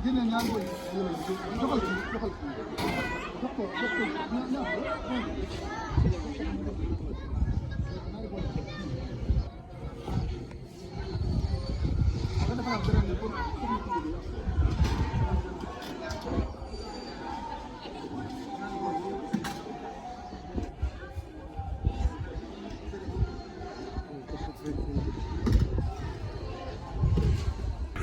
génne ñaar booy doxal ci doxal ci dox ko ñaar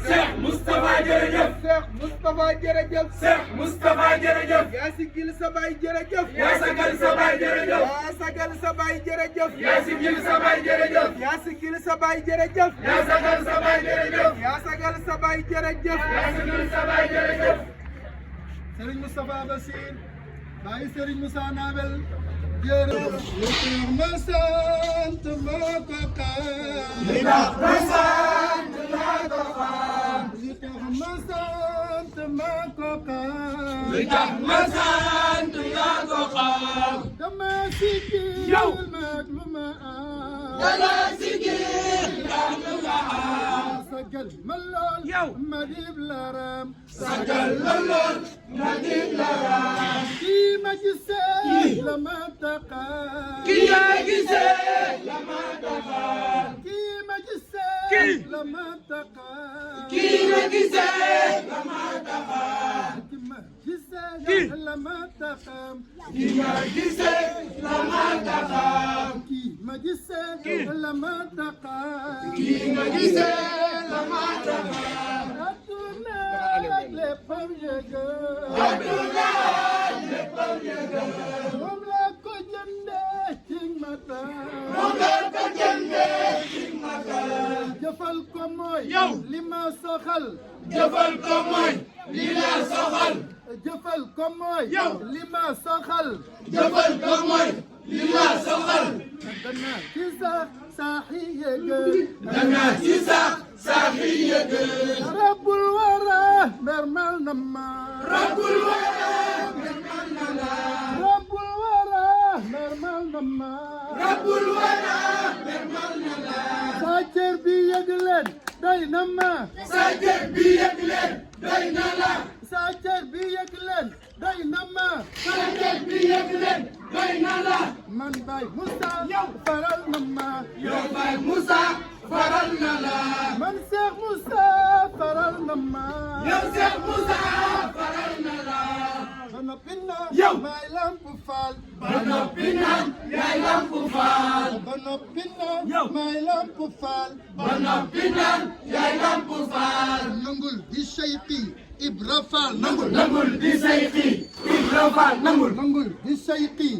Cheikh Moustapha jërëjëf. Cheikh Moustapha jërëjëf. Cheikh Moustapha jërëjëf. yaa sigil sa baay jërëjëf. yaa sagal sa baay jërëjëf. yaa sagal sa baay jërëjëf. yaa sigil sa baay jërëjëf. yaa sigil sa baay jërëjëf. yaa sagal sa baay jërëjëf. yaa sagal sa baay jërëjëf. yaa sigil sa baay jërëjëf. Serigne Moustapha Bassir baay Serigne Moussa Nabel jërëjëf ma sant ma ko xam li tax ma sant ma ko xam. li tax ma sant ma ko xam li tax ma sant ma ko xam. dama sigil yow mag lu ma am dama sigil mag lu ma am. sagal ma lool yow ma dib laram sagal ma lool ma dib laram. kii ma gisee la ma taqa kii yaa gisee la ma taqa. kii ma gisee la ma taqa kii ma gisee la ma taqa. kii ma gisee la ma taqa kii ma gisee la ma taqa. kii ma gisee la ma taqa kii ma gisee la ma taqa. adduna léppam yëgal adduna léppam yëgal. moom la ko jëndee ci mata moom la ko jëndee ci mata. jëfal ko mooy yow li ma soxal jëfal ko mooy li la soxal. jëfal ko mooy yow li ma soxal jëfal ko mooy li la soxal. dana ci sax saaxi yëgal dana ci sax saaxi yëgal. rabbul wara mermal na ma rabbul wara mermal na la. rabbul wara mermal na ma rabbul wara mermal na la. sa cër bi yëg leen doy na ma sa cër bi yëg leen doy na la. sa cër bi yëg leen doy na ma sa cër bi yëg leen doy na la. man Baye Moussa faral na ma yow Baye Moussa faral na la. man Cheikh Moussa faral na ma yow Cheikh Moussa faral na la. ba noppi naan yow may lamp faal ba noppi naan yaay lamp faal. ba noppi naan may lamp faal ba noppi naan yaay lamp faal. nangul di Seyxi Ibra Faal nangul di Seyxi Ibra Faal nangul. nangul di Seyxi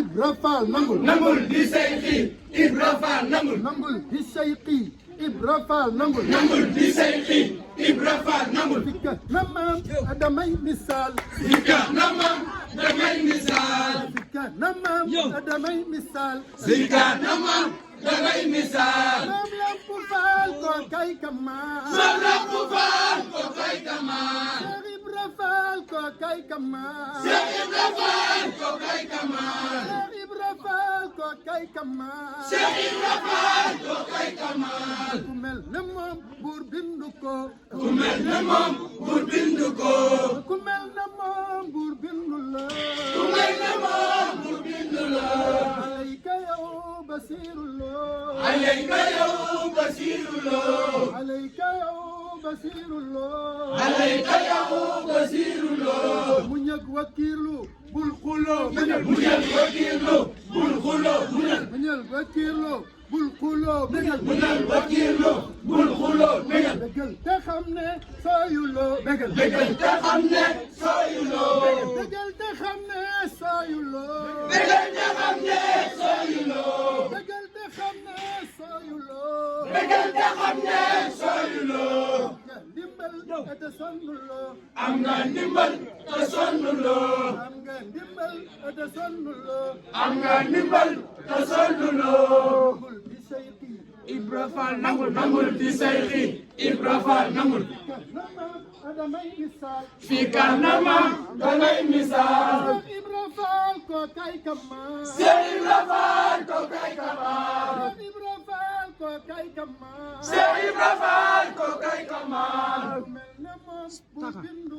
Ibra Faal nangul nangul di Seyxi Ibra Faal nangul. nangul di Seyxi Ibra Faal nangul nangul di Seyxi Ibra Faal nangul. dikka na maam damay misaal dikka na maam damay misaal. dikka na maam damay misaal dikka na maam damay misaal. maam lamp faal ko kay kamaan maam lamp faal ko kay kamaan. Cheikh Ibra Faal ko kay kamaan Cheikh Ibra Faal ko kay kamaan. Cheikh Ibra Faal ko kay kamaan Cheikh Ibra Faal ko kay kamaan. ku mel ne moom buur bindu ko ku mel ne moom buur bindu ko. ku mel ne moom buur bindu la ku mel ne moom buur bindu la. alayka yow Basiru Lo alayka yow Basiru Lo. alayka yow Basiru Lo alayka yow Basiru Lo. mu ñëg wakiilu bul xuloo muñal wakiilu bul xuloo muñal. muñal wakiilu bul xuloo muñal wakiilu bul xuloo muñal. bégal te xam ne sooyuloo bégal bégal te xam ne sooyuloo. bégal te xam ne sooyuloo bégal te xam ne sooyuloo. bégal te xam ne sooyuloo bégal te xam ne sooyuloo. ndimbal te sonnuloo am nga ndimbal te sonnuloo. am nga ndimbal te sonnuloo am nga ndimbal te sonnuloo. bul di Seyxi Ibra Faal nangul nangul di Seyxi Ibra Faal nangul. kanamam damay misaal fi kanamam damay misaal. Cheikh Ibra Faal ko kay kamaan Cheikh Ibra Faal ko kay kamaan. Cheikh Ibra Faal ko kay kamaan Cheikh Ibra Faal ko kay kamaan. mel ne moom bul bindu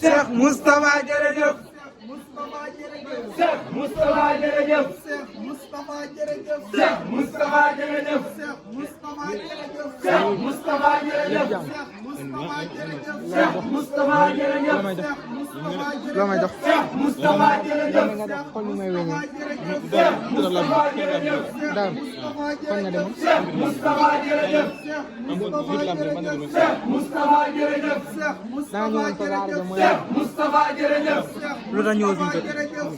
Cheikh Moustapha jërëjëf. Moustapha jërëjëf. Cheikh Moustapha jërëjëf. Cheikh Moustapha jërëjëf. Cheikh Moustapha jërëjëf. Cheikh Moustapha jërëjëf. Cheikh Moustapha jërëjëf. Cheikh Moustapha jërëjëf. Cheikh Moustapha jërëjëf. Cheikh Moustapha loo may jox Cheikh Moustapha jërëjëf. xool ni may weñee Cheikh Moustapha jërëjëf. daam fan nga demoon Cheikh Moustapha jërëjëf. Cheikh Moustapha jërëjëf. Cheikh Moustapha jërëjëf. Cheikh daa Moustapha ñëwoon ko waar ga mooy Cheikh Moustapha jërëjëf. lu tax ñëwoo fi mu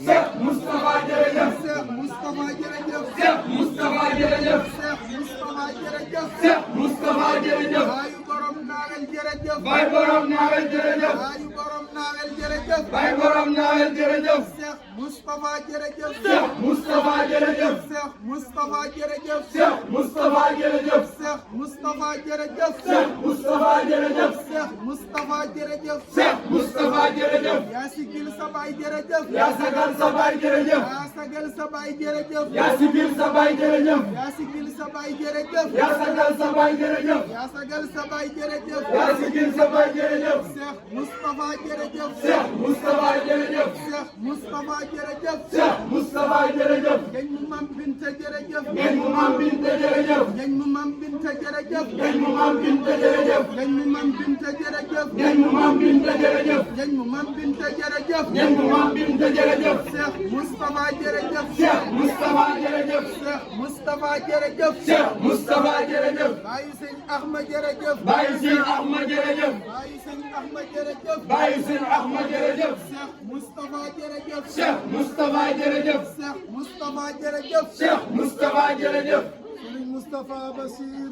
Cheikh Moustapha jërëjëf. Cheikh Moustapha jërëjëf. Cheikh Moustapha jërëjëf. Cheikh Moustapha jërëjëf. Cheikh Moustapha jërëjëf. Baayu borom naawel jërëjëf. Baay borom naawel jërëjëf. Baayu borom naawel jërëjëf. Baay borom naawel jërëjëf. Cheikh Moustapha jërëjëf. Cheikh Moustapha jërëjëf. Cheikh Moustapha jërëjëf. Cheikh Moustapha jërëjëf. Cheikh Moustapha jërëjëf. Cheikh Moustapha jërëjëf. Cheikh Moustapha jërëjëf. Cheikh Moustapha jërëjëf. yaa sigil sa baay jërëjëf. yaa sagal sa baay jërëjëf. yaa sagal sa baay jërëjëf. yaa sigil sa baay jërëjëf. yaa sigil sa baay jërëjëf. yaa sagal sa baay jërëjëf. yaa sagal sa baay jërëjëf. yaa sigil sa baay jërëjëf. Cheikh Moustapha jërëjëf. Cheikh Moustapha jërëjëf. Cheikh Moustapha jërëjëf. Cheikh Moustapha jërëjëf. Ngañ mu mam Binta jërëjëf. ngeen mu maam Binta jërëjëf. Ngañ mu mam Binta jërëjëf. ngeen mu maam Binta jërëjëf. Ngañ mu mam Binta jërëjëf. ngeen mu maam Binta jërëjëf. Ngañ mu mam Binta jërëjëf. ngeen mu maam Binta jërëjëf. Cheikh Moustapha jërëjëf. Cheikh Moustapha jërëjëf. Cheikh Moustapha jërëjëf. Cheikh Moustapha jërëjëf. Baayu sëñ Ahmad jërëjëf. Baye Sëñ Ahmad jërëjëf. Baayu sëñ Ahmad jërëjëf. Baye Sëñ Ahmad jërëjëf. Cheikh Moustapha jërëjëf. Cheikh Moustapha jërëjëf. Cheikh Moustapha jërëjëf. Cheikh Moustapha jërëjëf. Sëriñ Moustapha Bassir.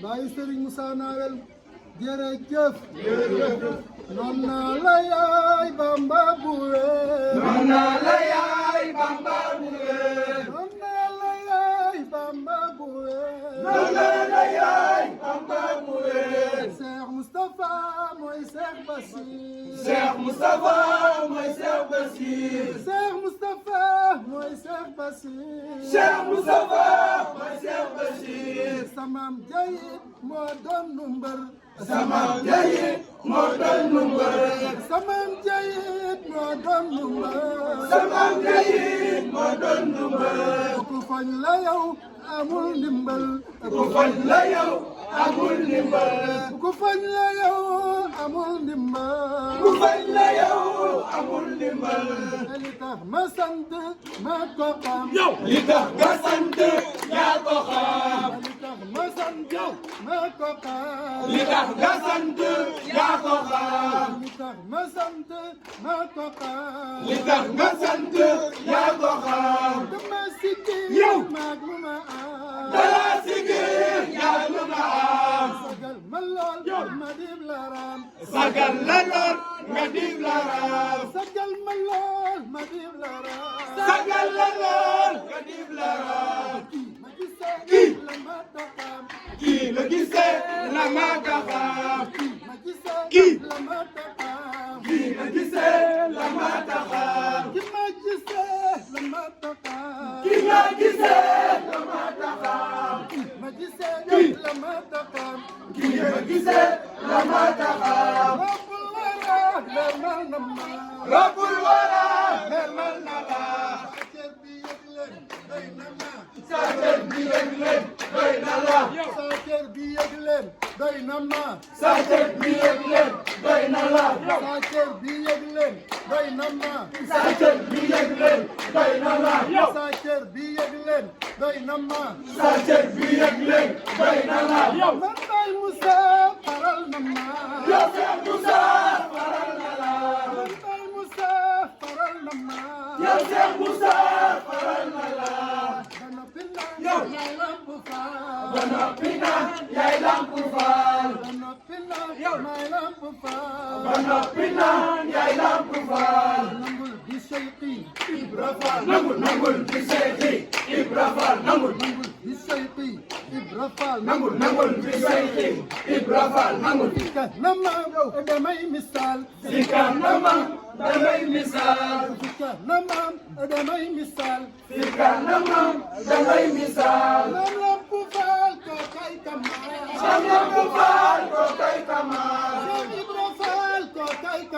Baayu Sëriñ Moussa Nawel jërëjëf. noon naa la yaay Bamba bu wér. noon naa la yaay Bamba bu wér. noon naa la yaay Bamba bu wér. noon naa la yaay Bamba bu wér. Cheikh Moustapha mooy Cheikh Bassir. Cheikh Moustapha mooy Cheikh Bassir. Cheikh Moustapha mooy Cheikh Bassir. Cheikh Moustapha mooy Cheikh Bassir. Samam jayit moo doon nu mbër. sama jayit moo doon nu mbër. Samam jayit moo doon nu mbër. sama jayit moo doon nu mbër. ku fañ la yow amul ndimbal. ku fañ la yow amul ndimbal. ku fañ la yow amul ndimbal. ku fañ la yow amul ndimbal. li tax ma sant ma ko xam. li tax nga sant yaa ko xam. li tax ma sant ma ko xam. li tax nga sant yaa ko xam. li tax ma sant ma ko xam. li tax nga sant yaa ko xam. dama sikki yow maag lu ma am. dala sigir yaa lu ma am. sagal ma lool ma dib la ram. sagal la lool nga dib la raam. sagal ma lool ma dib la ram. sagal la lool nga dib la raam. ma gisee la ma taxam. kii la gisee la ma taxam. ma gisee kii la ma taxam. kii la gisee la ma taxam. ki ma gisee la ma taxam. kii la gisee la ma taxam. ma gisee la ma taxam. kii la gisee la ma taxam. Rabbul wara Rabbul wara leeral na ma. leeral na la. Saacer bi yëg leen doy na ma. Saacer bi yëg leen doy na la. Saacer bi yëg leen doy na ma. Saacer bi yëg leen doy na la. Saacer bi yëg leen doy na ma. Saacer bi yëg leen doy na la. Saacer bi yëg leen doy na ma. Saacer bi yëg leen doy na la. Man Baye Moussa faral na ma. yow Cheikh Moussa faral na la. Man Baye Moussa faral na ma. yow Cheikh Moussa faral na la. Ba noppi naa yow yaay lamp faal. ba noppi naa yaay lamp faal. Ba noppi naa maay lamp faal. ba noppi naa yaay lamp faal. nangul di Seydi Ibra Faal nangul nangul di Seydi Ibra Faal nangul nangul di Seydi Ibra Faal. nangul nangul di Seydi Ibra Faal nangul. ci kanamam damay misaal. ci kanamam damay misaal. ci kanamam damay misaal. ci kanamam damay misaal. Maam Lamp Faal ko kay kamaal. Maam Lamp Faal ko kay kamaal. Cheikh Ibra Faal ko kay kamaal.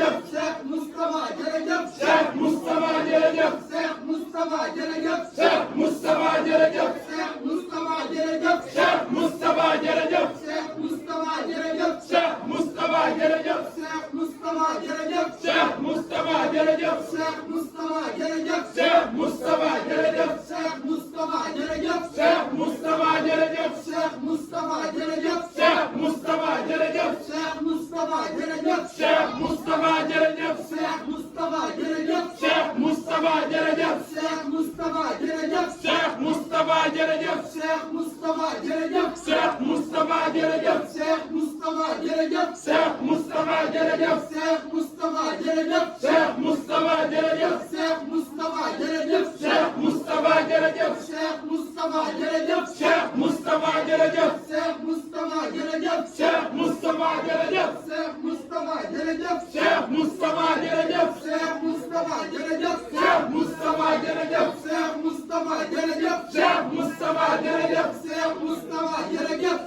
Mustafa jërëjëf Cheikh Moustapha jërëjëf Cheikh Mustafa jërëjëf Cheikh Moustapha jërëjëf Cheikh Mustafa jërëjëf Cheikh Moustapha jërëjëf Cheikh Mustafa jërëjëf Cheikh Moustapha jërëjëf Cheikh Mustafa jërëjëf Cheikh Moustapha jërëjëf Cheikh Mustafa jërëjëf Cheikh Moustapha jërëjëf Cheikh Mustafa jërëjëf Cheikh Moustapha jërëjëf Cheikh Mustafa jërëjëf Cheikh Moustapha jërëjëf Cheikh Mustafa jërëjëf Cheikh Moustapha jërëjëf Cheikh Mustafa jërëjëf Cheikh Moustapha jërëjëf Cheikh Mustafa jërëjëf Cheikh Moustapha jërëjëf Cheikh Mustafa jërëjëf Cheikh Moustapha jërëjëf Cheikh Mustafa jërëjëf Cheikh Moustapha jërëjëf Cheikh Mustafa jërëjëf Cheikh Moustapha jërëjëf Cheikh Mustafa jërëjëf Cheikh Moustapha jërëjëf Cheikh Mustafa jërëjëf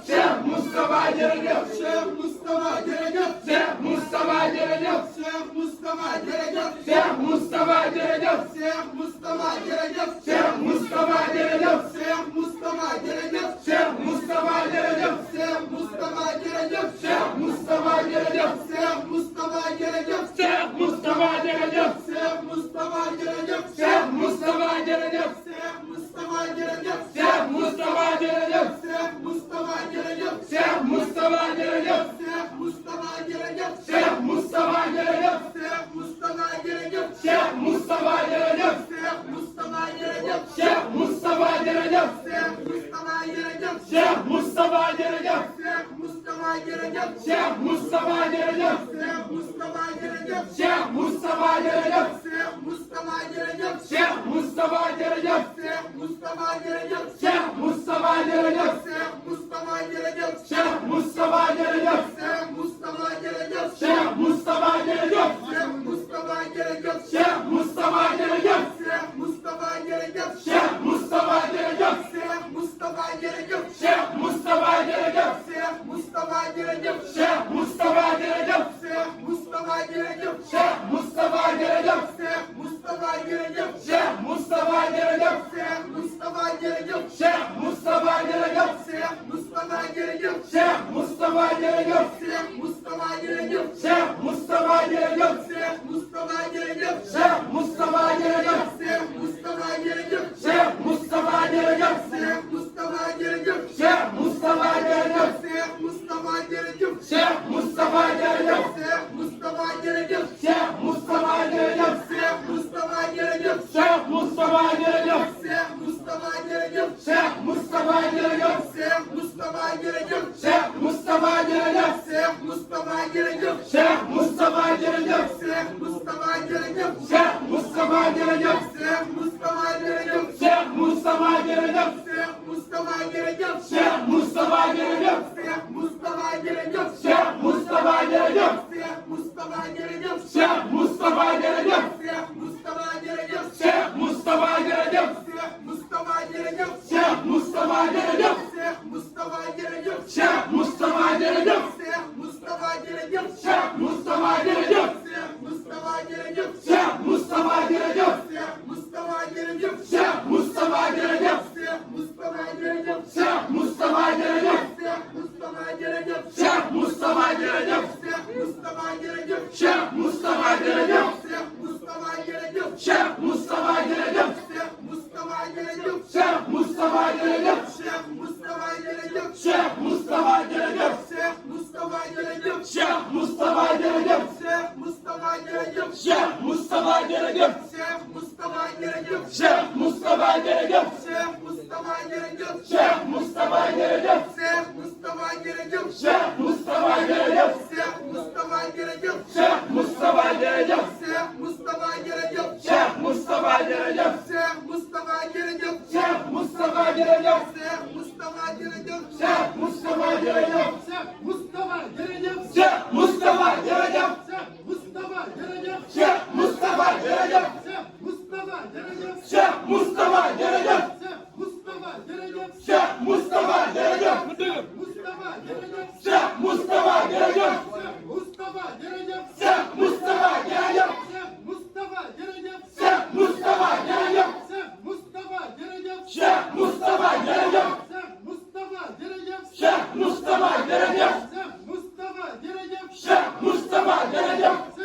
Cheikh Moustapha jërëjëf Cheikh Mustafa jërëjëf Cheikh Moustapha jërëjëf Cheikh Mustafa jërëjëf Cheikh Moustapha jërëjëf Cheikh Mustafa jërëjëf Cheikh Moustapha jërëjëf Cheikh Mustafa jërëjëf Cheikh Moustapha jërëjëf Cheikh Mustafa jërëjëf Cheikh Moustapha jërëjëf Cheikh Mustafa jërëjëf Cheikh Moustapha jërëjëf Cheikh Mustafa jërëjëf Cheikh Moustapha jërëjëf Cheikh Mustafa jërëjëf Cheikh Moustapha jërëjëf Cheikh Mustafa jërëjëf Cheikh Moustapha jërëjëf Cheikh Mustafa jërëjëf Cheikh Moustapha jërëjëf Cheikh Mustafa jërëjëf Cheikh Moustapha jërëjëf Cheikh Mustafa jërëjëf Cheikh Moustapha jërëjëf Cheikh Mustafa jërëjëf Cheikh Moustapha jërëjëf Cheikh Mustafa jërëjëf Cheikh Moustapha jërëjëf Cheikh Mustafa jërëjëf Cheikh Moustapha jërëjëf Cheikh Mustafa jërëjëf Cheikh Moustapha jërëjëf Cheikh Mustafa jërëjëf Cheikh Moustapha jërëjëf Cheikh Mustafa jërëjëf Cheikh Moustapha jërëjëf Cheikh Mustafa jërëjëf Cheikh Moustapha jërëjëf Cheikh Mustafa jërëjëf Cheikh Moustapha jërëjëf Cheikh Mustafa jërëjëf Cheikh Moustapha jërëjëf Cheikh Mustafa jërëjëf Cheikh Moustapha jërëjëf Cheikh Mustafa jërëjëf Cheikh Moustapha jërëjëf Cheikh Mustafa jërëjëf Cheikh Moustapha jërëjëf Cheikh Mustafa jërëjëf Cheikh Moustapha jërëjëf Cheikh Mustafa jërëjëf Cheikh Moustapha jërëjëf Cheikh Mustafa jërëjëf Cheikh Moustapha jërëjëf Cheikh Mustafa jërëjëf Cheikh Moustapha jërëjëf Cheikh Mustafa jërëjëf Cheikh Moustapha jërëjëf Cheikh Mustafa jërëjëf Cheikh Moustapha jërëjëf Cheikh Mustafa jërëjëf Cheikh Moustapha jërëjëf Cheikh Mustafa jërëjëf Cheikh Moustapha jërëjëf Cheikh Mustafa jërëjëf Cheikh Moustapha jërëjëf Cheikh Mustafa jërëjëf Cheikh Moustapha jërëjëf Cheikh Mustafa jërëjëf Cheikh Moustapha jërëjëf Cheikh Mustafa jërëjëf Cheikh Moustapha jërëjëf Cheikh Mustafa jërëjëf Cheikh Moustapha jërëjëf Cheikh Mustafa jërëjëf Cheikh Moustapha jërëjëf Cheikh Mustafa jërëjëf Cheikh Moustapha jërëjëf Cheikh Mustafa jërëjëf Cheikh Moustapha jërëjëf Cheikh Mustafa jërëjëf Cheikh Moustapha jërëjëf Cheikh Mustafa jërëjëf Cheikh Moustapha jërëjëf Cheikh Mustafa jërëjëf Cheikh Moustapha jërëjëf Cheikh Mustafa jërëjëf Cheikh Moustapha jërëjëf Cheikh Mustafa jërëjëf Cheikh Moustapha jërëjëf Cheikh Mustafa jërëjëf Cheikh Moustapha jërëjëf Cheikh Mustafa jërëjëf Cheikh Moustapha jërëjëf Cheikh Mustafa jërëjëf Cheikh Moustapha jërëjëf Cheikh Mustafa jërëjëf Cheikh Moustapha jërëjëf Cheikh Mustafa jërëjëf Cheikh Moustapha jërëjëf Cheikh Mustafa jërëjëf Cheikh Moustapha jërëjëf Cheikh Mustafa jërëjëf Cheikh Moustapha jërëjëf Cheikh Mustafa jërëjëf Cheikh Moustapha jërëjëf Cheikh Mustafa jërëjëf Cheikh Moustapha jërëjëf Cheikh Mustafa jërëjëf Cheikh Moustapha jërëjëf Cheikh Mustafa jërëjëf Cheikh Moustapha jërëjëf Cheikh Mustafa jërëjëf Cheikh Moustapha jërëjëf Cheikh Mustafa jërëjëf Cheikh Moustapha jërëjëf Cheikh Mustafa jërëjëf Cheikh Moustapha jërëjëf Cheikh Mustafa jërëjëf Cheikh Moustapha jërëjëf Cheikh Mustafa jërëjëf Cheikh Moustapha jërëjëf Cheikh Mustafa jërëjëf Cheikh Moustapha jërëjëf Cheikh Mustafa jërëjëf Cheikh Moustapha jërëjëf Cheikh Mustafa jërëjëf Cheikh Moustapha jërëjëf Cheikh Mustafa jërëjëf Cheikh Moustapha jërëjëf Cheikh Mustafa jërëjëf Cheikh Moustapha jërëjëf Cheikh Mustafa jërëjëf Cheikh Moustapha jërëjëf Cheikh Mustafa jërëjëf Cheikh Moustapha jërëjëf Cheikh Mustafa jërëjëf Cheikh Moustapha jërëjëf Cheikh Mustafa jërëjëf Cheikh Moustapha jërëjëf Cheikh Mustafa jërëjëf Cheikh Moustapha jërëjëf Cheikh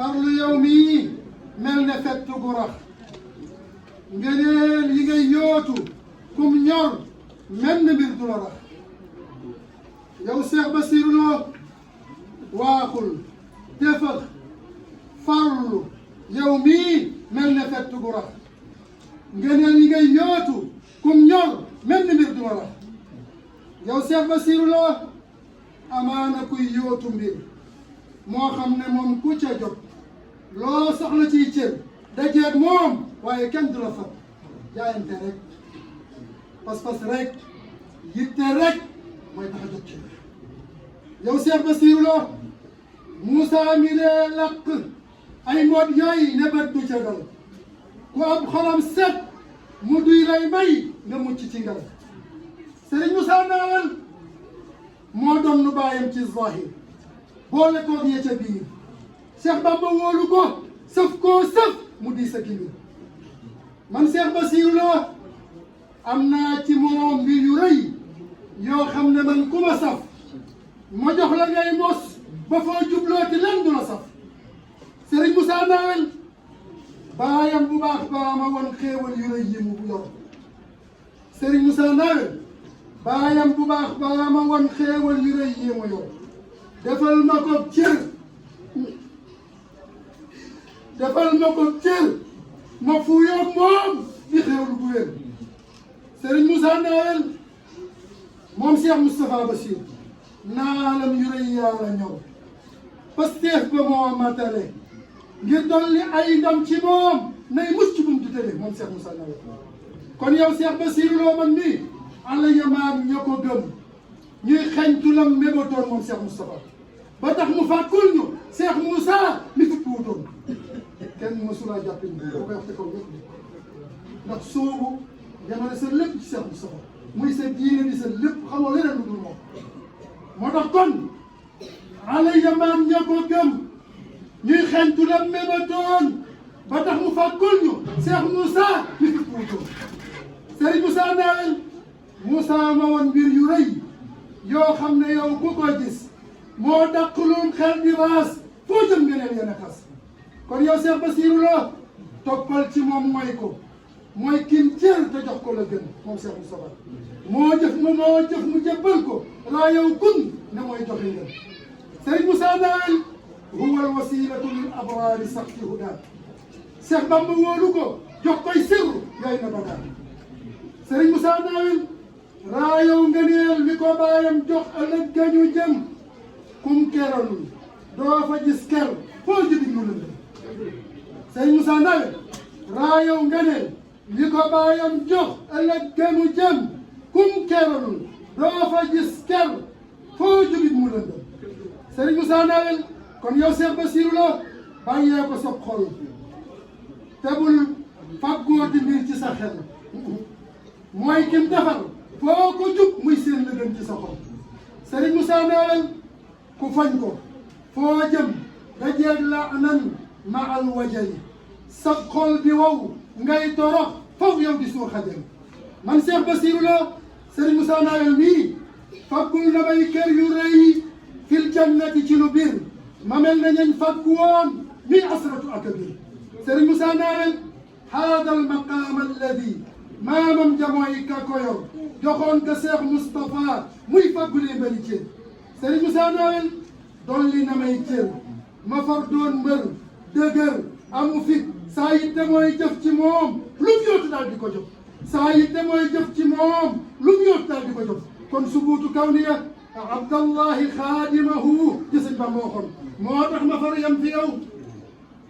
farlu yow mii mel ne fett gu rax ngëneel yi ngay yootu kum ñor mel ne mbir du la rax yow Cheikh Bassirou Lo waaxul defax farlu yow mii mel ne fett gu rax ngëneel yi ngay yootu kum ñor mel ne mbir du la rax yow Cheikh Bassirou Lo amaana kuy yootu mbir moo xam ne moom ku ca jot loo soxla ciy cër dajeeg moom waaye kenn du la fat jaayante rek pas-pas rek yitte rek mooy tax a jot ci yow Cheikh Bassirou Lo Moussa mi dee lakk ay mboot yooyu ne bët du ca dal ku ab xolam set mu duy lay may nga mucc ci ngal Serigne Moussa Nawel moo doon nu bàyyam ci zahir boole koog ña ca biir Cheikh Bamba wóolu ko sëf koo sëf mu di sa kii man Cheikh Bassirou Lo am naa ci moom mbir yu rëy yoo xam ne man ku ma saf ma jox la ngay mos ba foo jublooti lan du la saf Serigne Moussa Nawel baayam bu baax baa ma won xéewal yu rëy yi mu yor Serigne Moussa Nawel baayam bu baax baa ma won xéewal yu rëy yi mu yor defal ma ko cër defal ma ko cër ma fuuyoo moom di xéewlu bu wér Serigne Moussa Nawel moom Cheikh Moustapha Bassir naalam yu rëy yàlla ñëw Pastef ba moo matale ngir dolli ay ndam ci moom nay mucc bu mu tutale moom Cheikh Moussa Nawel kon yow Cheikh Bassirou Lo man nii alla yamaam ñoo ko gëm ñuy xañtu lam mébatoon moom Cheikh Moustapha ba tax mu fàkkul ñu Cheikh Moussa mi fi puutoon kenn mësulaa jàppe ñu boo koy wax te kaw ñëpp ndax soobu yamale sa lépp ci Cheikh Moustapha muy sa diine di sa lépp xamoo leneen lu dul moom moo tax kon alla yamaam ñoo ko gëm ñuy xañtu lam mébatoon ba tax mu fàkkul ñu Cheikh Moussa mi fi puutoon Serigne Moussa Nawel Moussa ma woon mbir yu rëy yoo xam ne yow ku ko gis moo dàqaloon xel di raas foo jëm ngeneen yéen a xas kon yow Cheikh Bassirou Lo toppal ci moom mooy ko mooy kim cër te jox ko la gën moom Cheikh Moustapha moo jëf mu jëbbal ko laa yow kun ne mooy joxe ngeen Serigne Moussa Nawel huwa al wasilatu lil abrari saxti huda Cheikh Bamba wóolu ko jox koy sirru yooyu na bagaan Serigne Moussa Nawel raayow ngëneel mi ko baayam jox ëllëg gañu jëm kum keralul doo fa gis ker foo jëdi mu lëndëm Serigne Moussa Nawel raayow ngëneel mi ko baayam jox ëllëg gañu jëm kum keralul doo fa gis ker foo jëdi mu lëndëm Serigne Moussa Nawel kon yow Cheikh Bassirou Lo bàyyee ko sob xol te bul fàggooti mbir ci sa xel mooy kim defar foo ko jub muy seen la gën ci sa xol Serigne Moussa Nawel ku fañ ko foo jëm dajeeg la nan ma al wajali sa xol bi wow ngay torox foofu yow di suur xajal man Cheikh Bassirou Lo Serigne Moussa Nawel mii faggul na may kër yu rëy fil jannati ci lu bir ma mel na ñañ faggu woon mi asratu akabir Serigne Moussa Nawel haada al maqaam alladi maamam jamooy ka ko yor joxoon ko Cheikh Moustapha muy faggulee bari cër Serigne Moussa Nawel dolli na may cër ma far doon mbër dëgër amu fit saa yitte mooy jëf ci moom lu mu yóotu daal di ko jox saa yitte mooy jëf ci moom lu mu yóotu daal di ko jox kon subuutu kawniya abdallahi xaadimahu ci sëñ Bamba waxoon moo tax ma far yam fi yow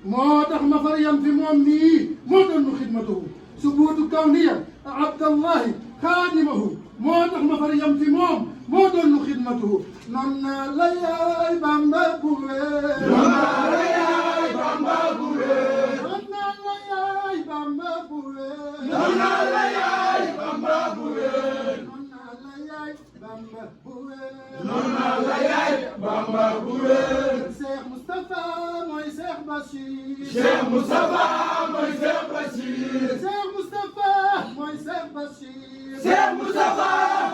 moo tax ma far yam fi moom mii moo doon nu xidmatuhu subuutu kawniya abdallahi xaadimahu moo tax ma far yam fi moom moo doon nu xidmatuhu non naa la yaay Bamba bu wér non naa la yaay Bamba bu wér non naa la yaay Bamba bu wér non naa la yaay Bamba bu wér non naa la yaay Bamba bu wér non naa la yaay Bamba bu wér Cheikh Moustapha mooy Cheikh Bachir Cheikh Moustapha mooy Cheikh Bachir Cheikh Moustapha mooy Cheikh Bachir Cheikh Moustapha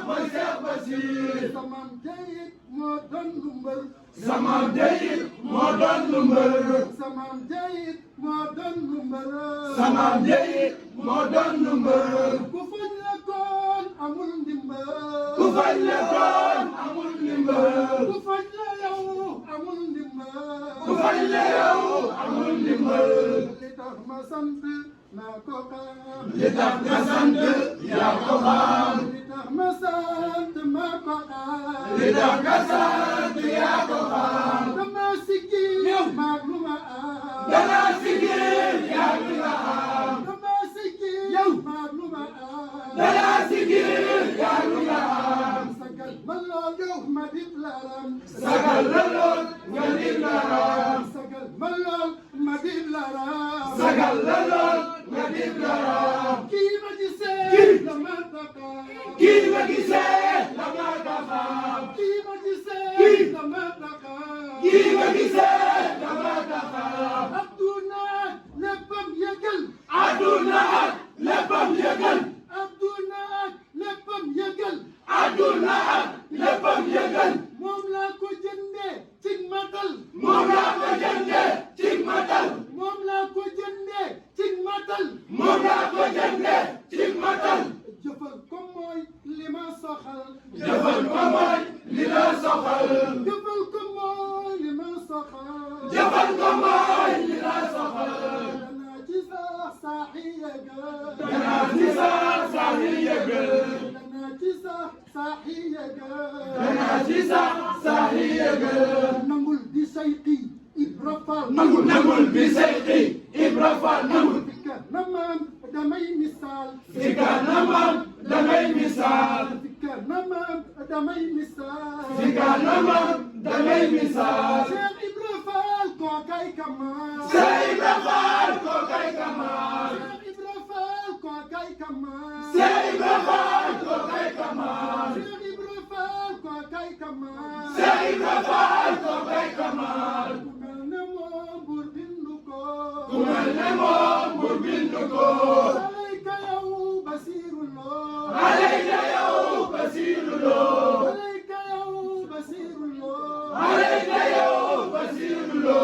mooy Cheikh Bachir samam deyit moo doon lu mbër samam deyit moo doon lu mbër Samam jayit moo doon mbër. Samam jayit moo doon mbër. Ku fañ la koon amul ndimbal. Ku fañ la koon amul ndimbal. Ku fañ la yow amul ndimbal. Ku fañ la yow amul ndimbal. Li tax ma sant naa ko xam. Li tax ma sant yaa ko xam. Li tax ma sant maa ko xam. Li tax ma sant yaa ko xam. Dama sigil maag lu ma am. Dama sigil yaa lu ma am. Dama sigil maag lu ma am. Dama sigil yaa lu ma am. Sagal ma lool yow ma dib laram. Sagal la lool nga dib laram. Sagal ma lool ma dib laram. Sagal la lool nga dib laram. Kii ma gisee la ma taxaw. Kii ma gisee la ma taxaw. Kii ma gisee la ma taxaw. Kii ma gisee la ma taxaw. Adduna léppam yëgal. Adduna ak léppam yëgal. Adduna léppam yëgal. Adduna ak léppam yëgal. Moom laa ko jëndee ci matal. Moom laa ko jëndee ci matal. Moom laa ko jëndee ci matal. Moom laa ko jëndee ci matal. Jëfal ko mooy li ma soxal. Jëfal ko mooy li la soxal. Jëfal ko mooy li ma soxal. Jëfal ko mooy li la soxal. Danaa ci sax saaxi yëgal. Danaa ci sax saaxi yëgal. Danaa ci sax saaxi yëgal. Danaa ci sax saaxi yëgal. Nangul di sayqi Ibra Fall. Nangul bi sayqi Ibra Fall nangul. Fika na maam damay misaal. Fika na maam damay misaal. Fika na maam damay misaal. Fika na maam damay misaal. Cheikh Ibra Fall koo kay kamal. Cheikh Ibra Fall koo kay kamal. Cheikh Ibra Fall koo kay kamal. Cheikh Ibra Fall koo kay kamal. Cheikh Ibra Fall koo kay kamal. Cheikh Ibra Fall koo kay kamal. Ku mel ne moom bur bindu ko. Ku mel ne moom bur bindu ko. Alayka yow Basiru Lo. Alayka yow Basiru Lo. Alayka yow Basiru Lo. Alayka yow Basiru Lo.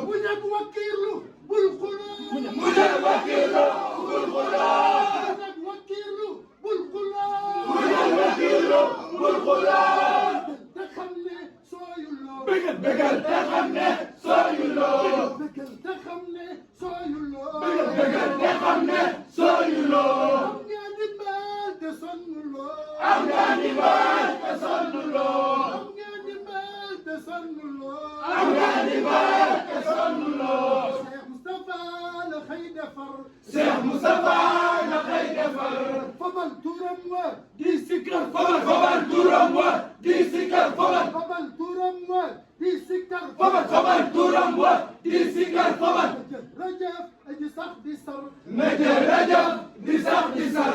Bu ñag wakiirlu bul xuloo. Mu jël wakiilu bul xuloo. Bu ñag wakiirlu bul xuloo. Mu jël wakiilu bul xuloo. Te xam ne sooyuloo. Bégal te xam ne sooyuloo. Bégal te xam ne sooyuloo. Bégal te xam ne sooyuloo. Am nga ndimbal te sonnuloo. Am nga ndimbal te sonnuloo. Am nga ndimbal te sonnuloo. Am nga ndimbal te sonnuloo. Cheikh Moustapha la xëy defar. Cheikh Moustapha la xëy defar. Fabal turam wa di sikkar. Fabal turam wa di sikkar. Fabal turam wa di sikkar. Fabal turam wa di sikkar. Rajab aji sax di sar. Na jërëjëf di sax di sar.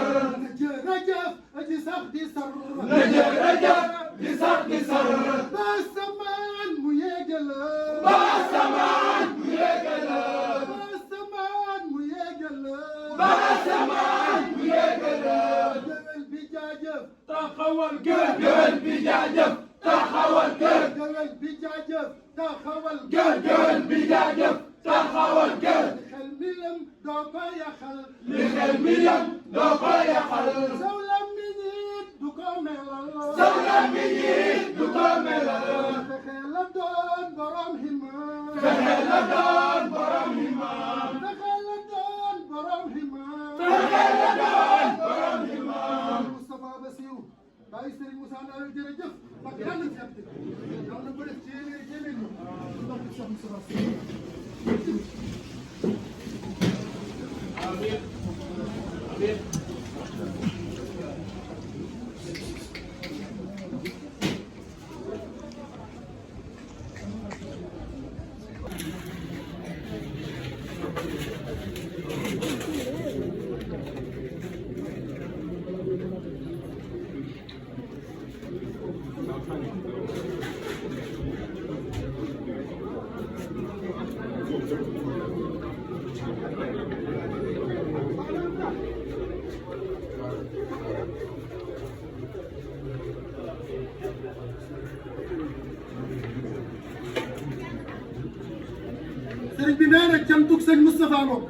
Rajab aji sax di sar. Na jërëjëf di sax di sar. Ba samaan mu yéegala. Ba asamaan mu yéegala. Ba samaan mu yéegala. Ba asamaan mu yéegala. Géwél bi jaajëf. Taxawal kër. Géwél bi jaajëf. Taxawal kër. Géwél bi jaajëf. Taxawal Géwél bi jaajëf. Taxawal kër. xel mi lëm doo ko yàqal. li xel mi yam doo ko yàqal. Saw làmmiñ it du ko melal. Saw làmmiñ yi du ko melal. Fexe la doon borom himma. Fexe la doon borom himma. Fexe la doon borom himma. Fexe la doon borom himma. Moustapha Bassirou Baye Serigne Moussa Ndaw jërëjëf ndax yàlla na ci am yàlla na ko def téeméeri ndax Cheikh Moustapha Sy. sëriñ bi nee na cantug sëñ Moustapha moom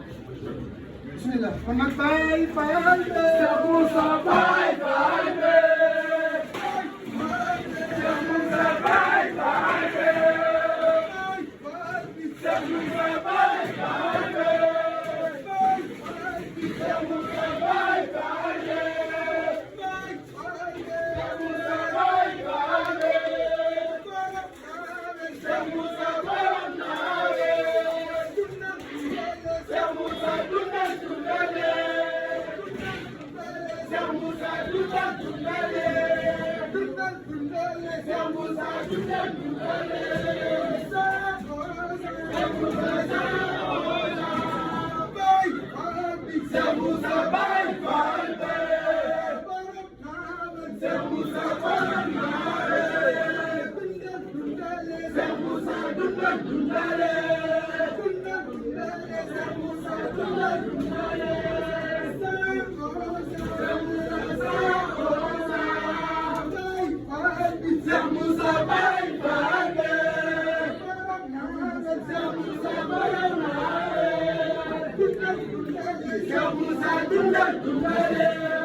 bismillah kon nag baay baay Cheikh Moussa baay baay Cheikh Moussa baay baay Cheikh Moussa baay baay Cheikh Moussa baay baay Cheikh Moussa dundal